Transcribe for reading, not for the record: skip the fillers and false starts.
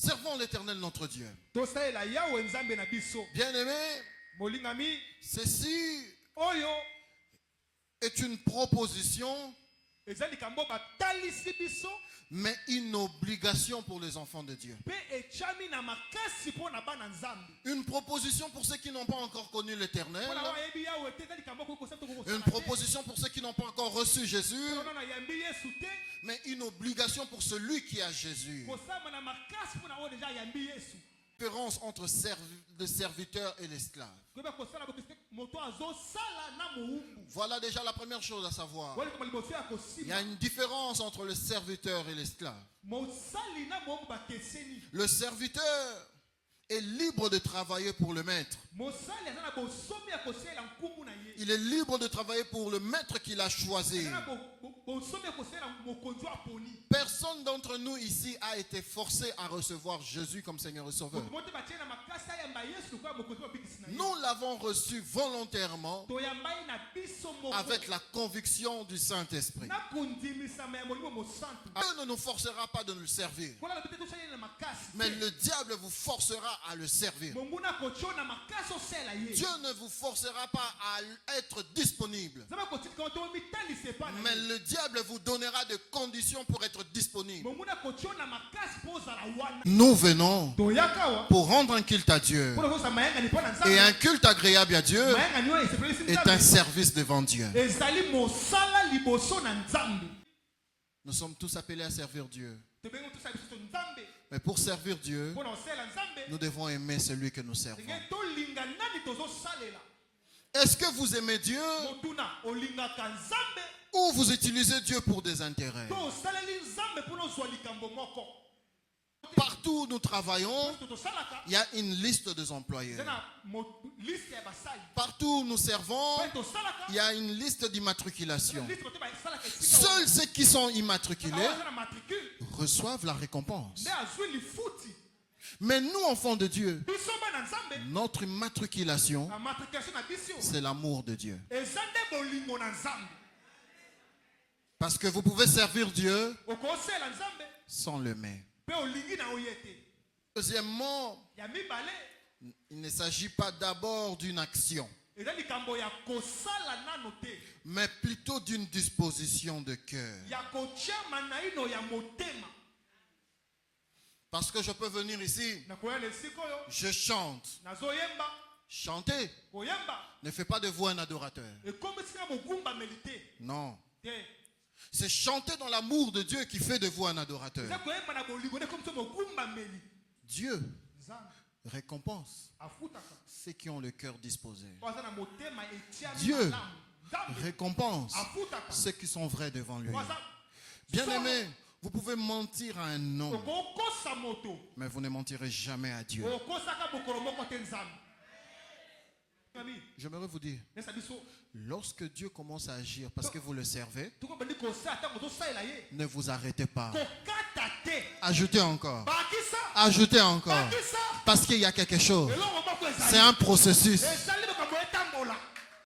Servons l'Éternel notre Dieu. Bien-aimé, ceci est une proposition, mais une obligation pour les enfants de Dieu. Une proposition pour ceux qui n'ont pas encore connu l'Éternel. Une proposition pour ceux qui n'ont pas encore reçu Jésus. Mais une obligation pour celui qui a Jésus. Différence entre le serviteur et l'esclave. Voilà déjà la première chose à savoir. Il y a une différence entre le serviteur et l'esclave. Le serviteur est libre de travailler pour le maître. Il est libre de travailler pour le maître qu'il a choisi. Personne d'entre nous ici a été forcé à recevoir Jésus comme Seigneur et Sauveur. Nous l'avons reçu volontairement avec la conviction du Saint-Esprit. Dieu ne nous forcera pas de nous servir, mais le diable vous forcera à le servir. Dieu ne vous forcera pas à être disponible, mais le diable vous donnera des conditions pour être disponible. Nous venons pour rendre un culte à Dieu, et un culte agréable à Dieu est un service devant Dieu. Nous sommes tous appelés à servir Dieu. Mais pour servir Dieu, nous devons aimer celui que nous servons. Est-ce que vous aimez Dieu ou vous utilisez Dieu pour des intérêts? Partout où nous travaillons, il y a une liste des employés. Partout où nous servons, il y a une liste d'immatriculation. Seuls ceux qui sont immatriculés reçoivent la récompense. Mais nous, enfants de Dieu, notre immatriculation, c'est l'amour de Dieu. Parce que vous pouvez servir Dieu sans l'aimer. Deuxièmement, il ne s'agit pas d'abord d'une action, mais plutôt d'une disposition de cœur. Parce que je peux venir ici, je chante. Chanter ne fait pas de vous un adorateur. Non. C'est chanter dans l'amour de Dieu qui fait de vous un adorateur. Dieu récompense ceux qui ont le cœur disposé. Dieu récompense ceux qui sont vrais devant lui. Bien-aimés, vous pouvez mentir à un homme, mais vous ne mentirez jamais à Dieu. J'aimerais vous dire, lorsque Dieu commence à agir parce que vous le servez, ne vous arrêtez pas. Ajoutez encore. Ajoutez encore. Parce qu'il y a quelque chose. C'est un processus.